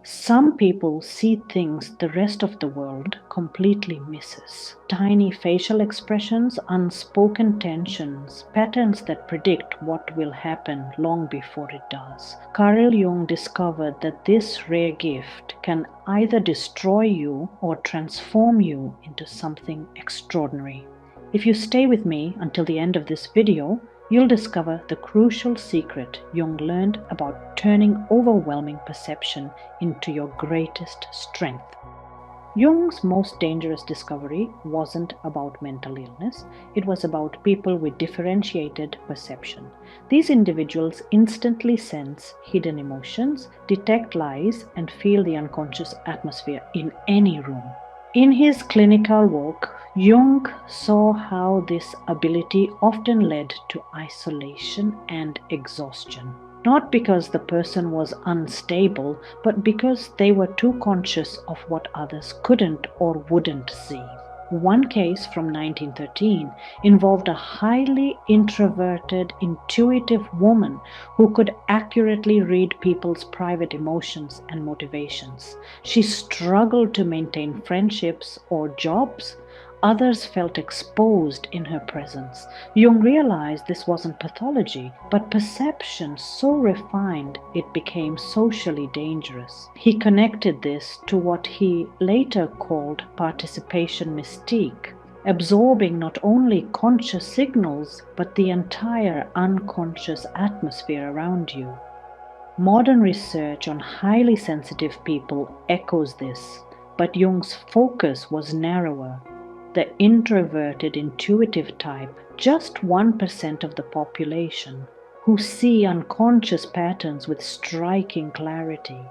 Some people see things the rest of the world completely misses. Tiny facial expressions, unspoken tensions, patterns that predict what will happen long before it does. Carl Jung discovered that this rare gift can either destroy you or transform you into something extraordinary. If you stay with me until the end of this video, you'll discover the crucial secret Jung learned about turning overwhelming perception into your greatest strength. Jung's most dangerous discovery wasn't about mental illness, it was about people with differentiated perception. These individuals instantly sense hidden emotions, detect lies, and feel the unconscious atmosphere in any room. In his clinical work, Jung saw how this ability often led to isolation and exhaustion. Not because the person was unstable, but because they were too conscious of what others couldn't or wouldn't see. One case from 1913 involved a highly introverted, intuitive woman who could accurately read people's private emotions and motivations. She struggled to maintain friendships or jobs. Others felt exposed in her presence. Jung realized this wasn't pathology, but perception so refined it became socially dangerous. He connected this to what he later called participation mystique, absorbing not only conscious signals, but the entire unconscious atmosphere around you. Modern research on highly sensitive people echoes this, but Jung's focus was narrower. The introverted intuitive type, just 1% of the population, who see unconscious patterns with striking clarity.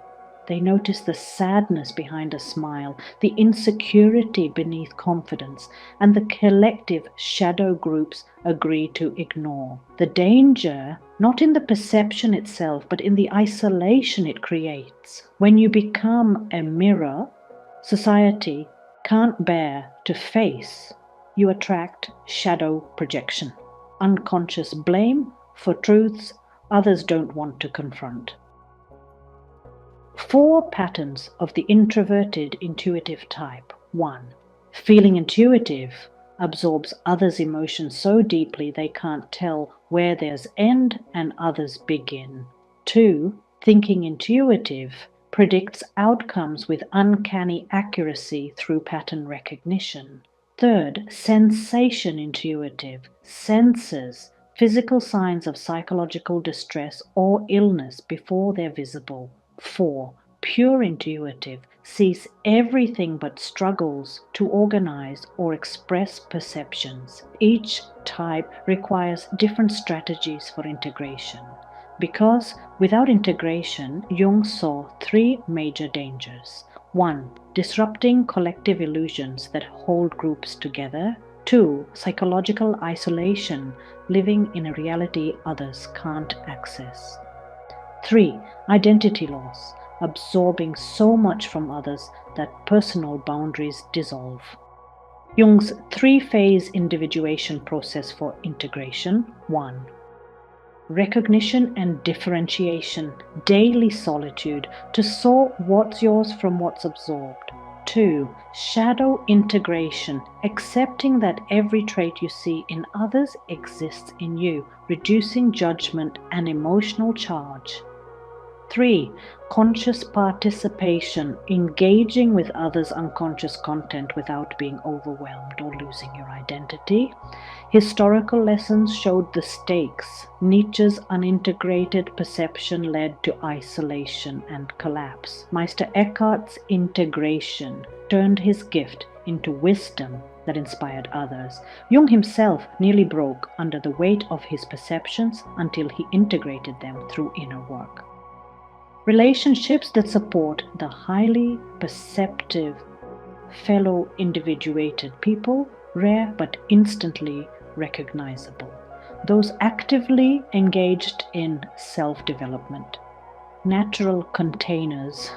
They notice the sadness behind a smile, the insecurity beneath confidence, and the collective shadow groups agree to ignore. The danger, not in the perception itself, but in the isolation it creates. When you become a mirror, society can't bear to face, you attract shadow projection, unconscious blame for truths others don't want to confront. 4 patterns of the introverted intuitive type. 1. Feeling intuitive absorbs others' emotions so deeply they can't tell where theirs end and others begin. 2. Thinking intuitive predicts outcomes with uncanny accuracy through pattern recognition. 3rd, sensation intuitive senses physical signs of psychological distress or illness before they're visible. 4. Pure intuitive sees everything but struggles to organize or express perceptions. Each type requires different strategies for integration. Because without integration, Jung saw 3 major dangers. 1. Disrupting collective illusions that hold groups together. 2. Psychological isolation, living in a reality others can't access. 3. Identity loss, absorbing so much from others that personal boundaries dissolve. Jung's 3-phase individuation process for integration. 1. Recognition and differentiation, daily solitude, to sort what's yours from what's absorbed. 2. Shadow integration, accepting that every trait you see in others exists in you, reducing judgment and emotional charge. 3. Conscious participation, engaging with others' unconscious content without being overwhelmed or losing your identity. Historical lessons showed the stakes. Nietzsche's unintegrated perception led to isolation and collapse. Meister Eckhart's integration turned his gift into wisdom that inspired others. Jung himself nearly broke under the weight of his perceptions until he integrated them through inner work. Relationships that support the highly perceptive fellow individuated people, rare but instantly recognizable. Those actively engaged in self-development. Natural containers,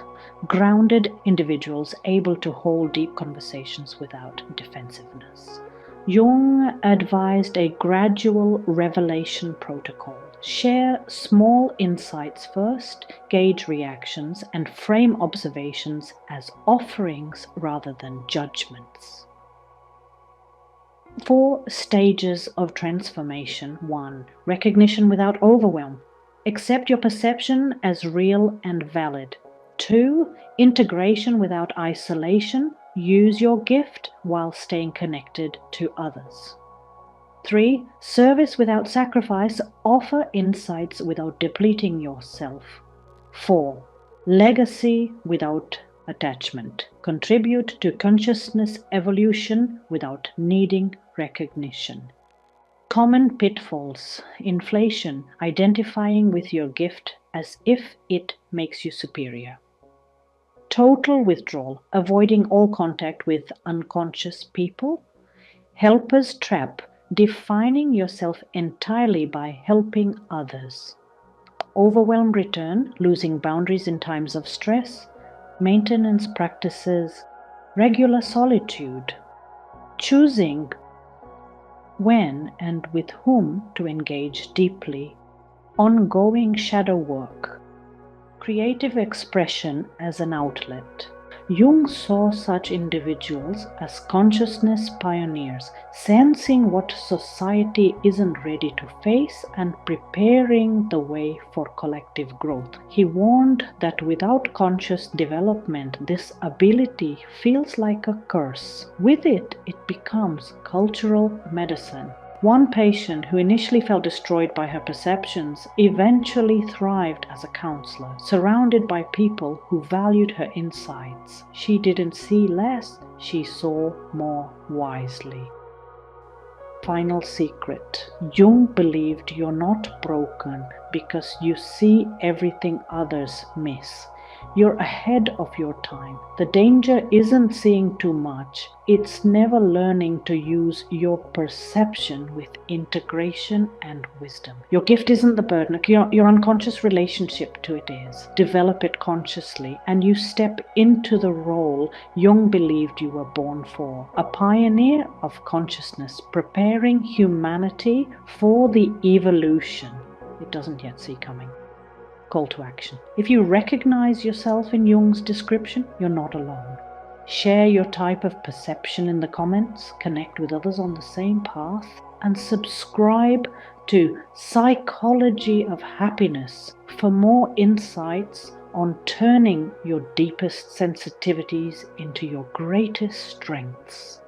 grounded individuals able to hold deep conversations without defensiveness. Jung advised a gradual revelation protocol. Share small insights first, gauge reactions, and frame observations as offerings rather than judgments. 4 stages of transformation. 1. Recognition without overwhelm. Accept your perception as real and valid. 2. Integration without isolation. Use your gift while staying connected to others. 3. Service without sacrifice. Offer insights without depleting yourself. 4. Legacy without attachment. Contribute to consciousness evolution without needing recognition. Common pitfalls. Inflation. Identifying with your gift as if it makes you superior. Total withdrawal. Avoiding all contact with unconscious people. Helper's trap. Defining yourself entirely by helping others. Overwhelm return, losing boundaries in times of stress. Maintenance practices, regular solitude. Choosing when and with whom to engage deeply. Ongoing shadow work. Creative expression as an outlet. Jung saw such individuals as consciousness pioneers, sensing what society isn't ready to face and preparing the way for collective growth. He warned that without conscious development, this ability feels like a curse. With it, it becomes cultural medicine. One patient who initially felt destroyed by her perceptions eventually thrived as a counselor, surrounded by people who valued her insights. She didn't see less, she saw more wisely. Final secret. Jung believed you're not broken because you see everything others miss. You're ahead of your time. The danger isn't seeing too much. It's never learning to use your perception with integration and wisdom. Your gift isn't the burden. Your unconscious relationship to it is. Develop it consciously and you step into the role Jung believed you were born for. A pioneer of consciousness, preparing humanity for the evolution it doesn't yet see coming. Call to action. If you recognize yourself in Jung's description, you're not alone. Share your type of perception in the comments, connect with others on the same path, and subscribe to Psychology of Happiness for more insights on turning your deepest sensitivities into your greatest strengths.